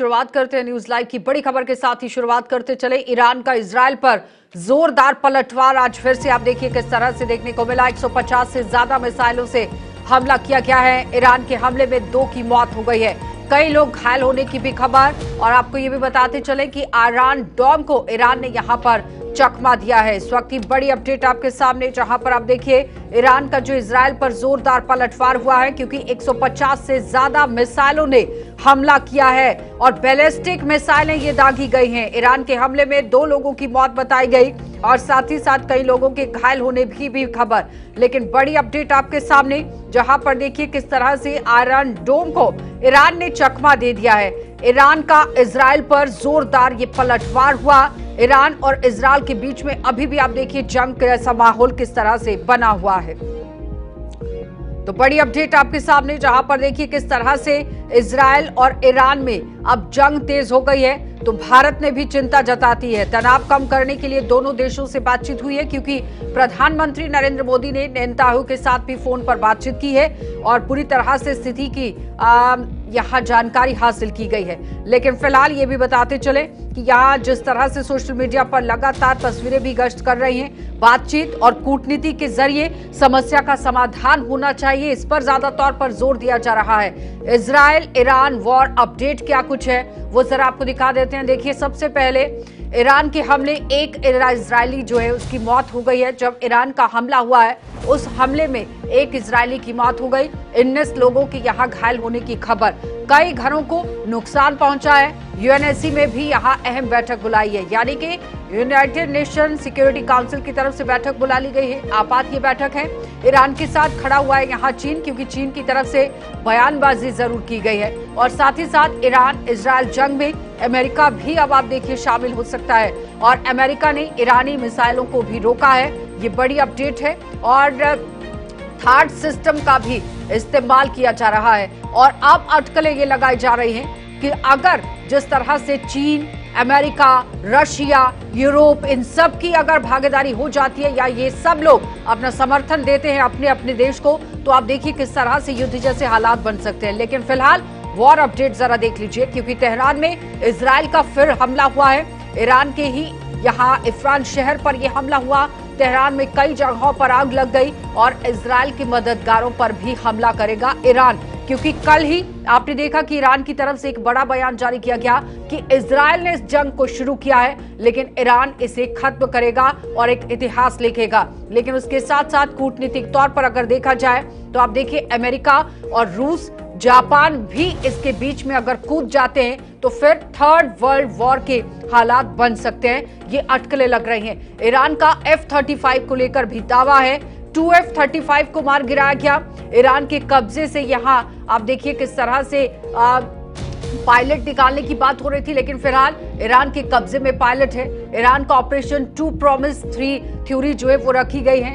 शुरुआत करते हैं न्यूज लाइव की बड़ी खबर के साथ ही शुरुआत करते चले ईरान का इजराइल पर जोरदार पलटवार आज फिर से आप देखिए किस तरह से देखने को मिला। 150 से ज्यादा मिसाइलों से हमला किया गया है। ईरान के हमले में 2 की मौत हो गई है, कई लोग घायल होने की भी खबर। और आपको ये भी बताते चले कि आयरन डोम को ईरान ने यहां पर चकमा दिया है। इस वक्त की बड़ी अपडेट आपके सामने, जहां पर आप देखिए ईरान का जो इजराइल पर जोरदार पलटवार हुआ है, क्योंकि 150 से ज्यादा मिसाइलों ने हमला किया है और बैलिस्टिक मिसाइलें ये दागी गई हैं। ईरान के हमले में 2 लोगों की मौत बताई गई और साथ ही साथ कई लोगों के घायल होने की भी खबर। लेकिन बड़ी अपडेट आपके सामने, जहां पर देखिए किस तरह से आयरन डोम को ईरान ने चकमा दे दिया है। ईरान का इजराइल पर जोरदार ये पलटवार हुआ। ईरान और इजराइल के बीच में अभी भी आप देखिए जंग का ऐसा माहौल किस तरह से बना हुआ है। तो बड़ी अपडेट आपके सामने, जहां पर देखिए किस तरह से इजराइल और ईरान में अब जंग तेज हो गई है। तो भारत ने भी चिंता जताती है। तनाव कम करने के लिए दोनों देशों से बातचीत हुई है, क्योंकि प्रधानमंत्री नरेंद्र मोदी ने नेतन्याहू के साथ भी फोन पर बातचीत की है और पूरी तरह से स्थिति की यहाँ जानकारी हासिल की गई है। लेकिन फिलहाल ये भी बताते चले कि यहाँ जिस तरह से सोशल मीडिया पर लगातार तस्वीरें भी गश्त कर रही हैं, बातचीत और कूटनीति के जरिए समस्या का समाधान होना चाहिए, इस पर ज्यादा तौर पर जोर दिया जा रहा है। इजराइल ईरान वॉर अपडेट क्या कुछ है वो जरा आपको दिखा देते हैं। देखिए, सबसे पहले ईरान के हमले, एक इजरायली जो है उसकी मौत हो गई है। जब ईरान का हमला हुआ है उस हमले में एक इजरायली की मौत हो गई, 19 लोगों के यहाँ घायल होने की खबर। कई घरों को नुकसान पहुंचा है। यूएनएससी में भी यहाँ अहम बैठक बुलाई है, यानी कि यूनाइटेड नेशन सिक्योरिटी काउंसिल की तरफ से बैठक बुला ली गई है। आपात ये बैठक है। ईरान के साथ खड़ा हुआ है यहाँ चीन, क्योंकि चीन की तरफ से बयानबाजी जरूर की गई है। और साथ ही साथ ईरान इजराइल जंग में अमेरिका भी अब आप देखिए शामिल हो सकता है और अमेरिका ने ईरानी मिसाइलों को भी रोका है। ये बड़ी अपडेट है। और थर्ड सिस्टम का भी इस्तेमाल किया जा रहा है और अब अटकलें ये लगाई जा रही हैं कि अगर जिस तरह से चीन, अमेरिका, रशिया, यूरोप, इन सब की अगर भागीदारी हो जाती है या ये सब लोग अपना समर्थन देते हैं अपने अपने देश को, तो आप देखिए किस तरह से युद्ध जैसे हालात बन सकते हैं। लेकिन फिलहाल वॉर अपडेट जरा देख लीजिए, क्योंकि तेहरान में इजराइल का फिर हमला हुआ है। ईरान के ही यहाँ इफरान शहर पर यह हमला हुआ। तेहरान में कई जगहों पर आग लग गई और इजराइल के मददगारों पर भी हमला करेगा ईरान, क्योंकि कल ही आपने देखा कि ईरान की तरफ से एक बड़ा बयान जारी किया गया कि इजराइल ने इस जंग को शुरू किया है, लेकिन ईरान इसे खत्म करेगा और एक इतिहास लिखेगा। लेकिन उसके साथ साथ कूटनीतिक तौर पर अगर देखा जाए तो आप देखिए अमेरिका और रूस, जापान भी इसके बीच में अगर कूद जाते हैं तो फिर थर्ड वर्ल्ड वॉर के हालात बन सकते हैं। ये अटकलें लग रही हैं। ईरान का F-35 को लेकर भी दावा है। 2 F-35 को मार गिराया गया। ईरान के कब्जे से यहाँ आप देखिए किस तरह से पायलट निकालने की बात हो रही थी, लेकिन फिलहाल ईरान के कब्जे में पायलट है। ईरान का ऑपरेशन 2 प्रॉमिस 3 थ्योरी जो है वो रखी गई है।